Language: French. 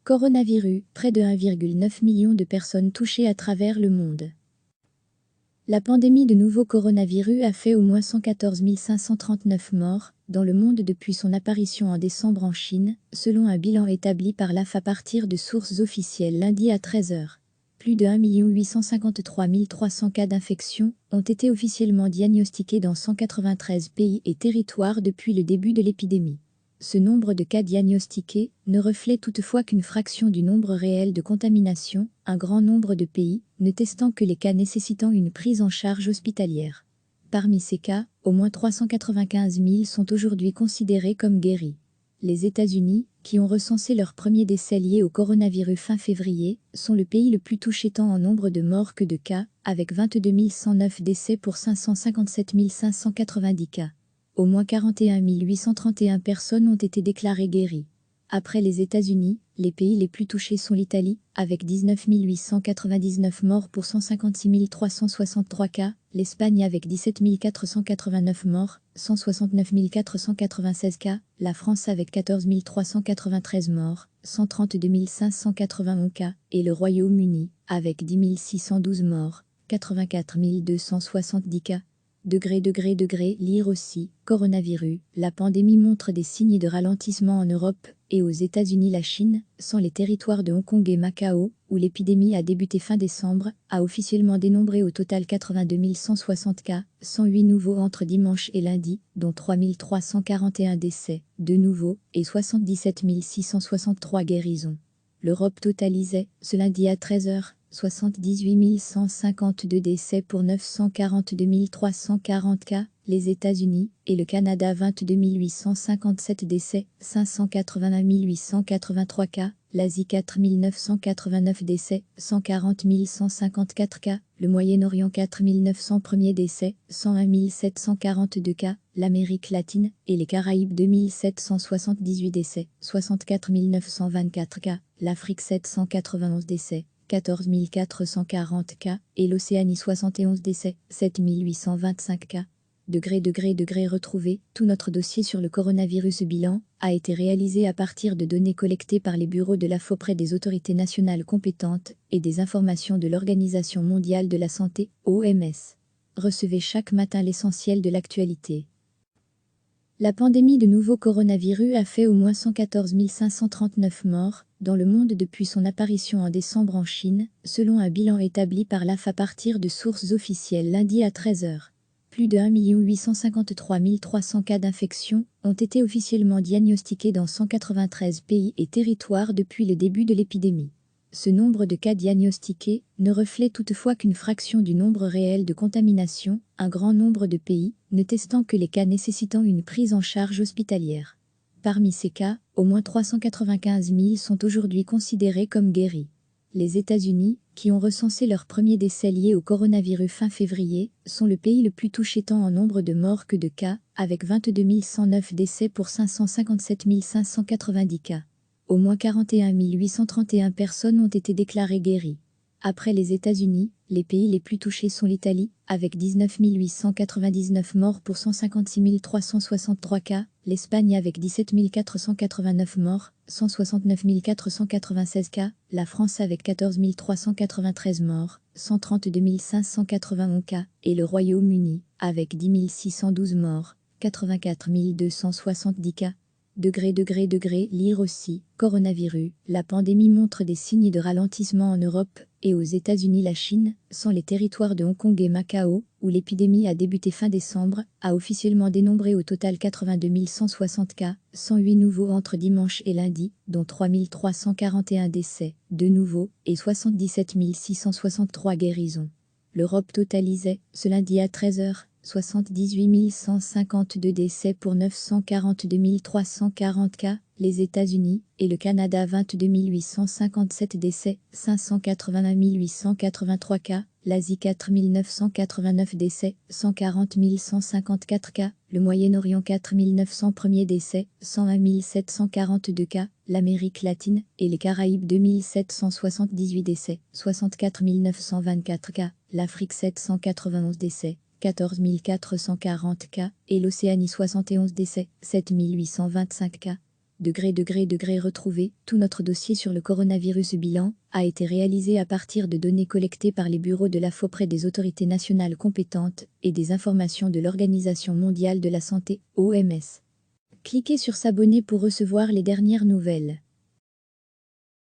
Coronavirus, près de 1,9 million de personnes touchées à travers le monde. La pandémie de nouveau coronavirus a fait au moins 114 539 morts dans le monde depuis son apparition en décembre en Chine, selon un bilan établi par l'AF à partir de sources officielles lundi à 13 h. Plus de 1 853 300 cas d'infection ont été officiellement diagnostiqués dans 193 pays et territoires depuis le début de l'épidémie. Ce nombre de cas diagnostiqués ne reflète toutefois qu'une fraction du nombre réel de contaminations, un grand nombre de pays ne testant que les cas nécessitant une prise en charge hospitalière. Parmi ces cas, au moins 395 000 sont aujourd'hui considérés comme guéris. Les États-Unis, qui ont recensé leur premier décès lié au coronavirus fin février, sont le pays le plus touché tant en nombre de morts que de cas, avec 22 109 décès pour 557 590 cas. Au moins 41 831 personnes ont été déclarées guéries. Après les États-Unis, les pays les plus touchés sont l'Italie, avec 19 899 morts pour 156 363 cas, l'Espagne avec 17 489 morts, 169 496 cas, la France avec 14 393 morts, 132 591 cas, et le Royaume-Uni, avec 10 612 morts, 84 270 cas. Lire aussi, coronavirus, la pandémie montre des signes de ralentissement en Europe et aux États-Unis. La Chine, sans les territoires de Hong Kong et Macao, où l'épidémie a débuté fin décembre, a officiellement dénombré au total 82 160 cas, 108 nouveaux entre dimanche et lundi, dont 3 341 décès, de nouveaux, et 77 663 guérisons. L'Europe totalisait, ce lundi à 13 h, 78 152 décès pour 942 340 cas, les États-Unis et le Canada 22 857 décès, 581 883 cas, l'Asie 4 989 décès, 140 154 cas, le Moyen-Orient 4 900 premiers décès, 101 742 cas, l'Amérique latine et les Caraïbes 2778 décès, 64 924 cas, l'Afrique 791 décès, 14 440 cas, et l'Océanie 71 décès, 7 825 cas. Retrouvé, tout notre dossier sur le coronavirus bilan a été réalisé à partir de données collectées par les bureaux de l'AF auprès des autorités nationales compétentes et des informations de l'Organisation mondiale de la santé, OMS. Recevez chaque matin l'essentiel de l'actualité. La pandémie de nouveau coronavirus a fait au moins 114 539 morts dans le monde depuis son apparition en décembre en Chine, selon un bilan établi par l'AF à partir de sources officielles lundi à 13 h. Plus de 1 853 300 cas d'infection ont été officiellement diagnostiqués dans 193 pays et territoires depuis le début de l'épidémie. Ce nombre de cas diagnostiqués ne reflète toutefois qu'une fraction du nombre réel de contaminations, un grand nombre de pays ne testant que les cas nécessitant une prise en charge hospitalière. Parmi ces cas, au moins 395 000 sont aujourd'hui considérés comme guéris. Les États-Unis, qui ont recensé leur premier décès lié au coronavirus fin février, sont le pays le plus touché tant en nombre de morts que de cas, avec 22 109 décès pour 557 590 cas. Au moins 41 831 personnes ont été déclarées guéries. Après les États-Unis, les pays les plus touchés sont l'Italie, avec 19 899 morts pour 156 363 cas, l'Espagne avec 17 489 morts, 169 496 cas, la France avec 14 393 morts, 132 591 cas, et le Royaume-Uni, avec 10 612 morts, 84 270 cas. Lire aussi, coronavirus, la pandémie montre des signes de ralentissement en Europe et aux États-Unis. La Chine, sans les territoires de Hong Kong et Macao, où l'épidémie a débuté fin décembre, a officiellement dénombré au total 82 160 cas, 108 nouveaux entre dimanche et lundi, dont 3 341 décès, de nouveaux, et 77 663 guérisons. L'Europe totalisait, ce lundi à 13 h, 78 152 décès pour 942 340 cas, les États-Unis et le Canada 22 857 décès, 581 883 cas, l'Asie 4 989 décès, 140 154 cas, le Moyen-Orient 4 900 premiers décès, 101 742 cas, l'Amérique latine et les Caraïbes 2778 décès, 64 924 cas, l'Afrique 791 décès, 14 440 cas, et l'Océanie 71 décès, 7 825 cas. retrouvé, tout notre dossier sur le coronavirus bilan a été réalisé à partir de données collectées par les bureaux de l'AF auprès des autorités nationales compétentes et des informations de l'Organisation mondiale de la santé, OMS. Cliquez sur s'abonner pour recevoir les dernières nouvelles.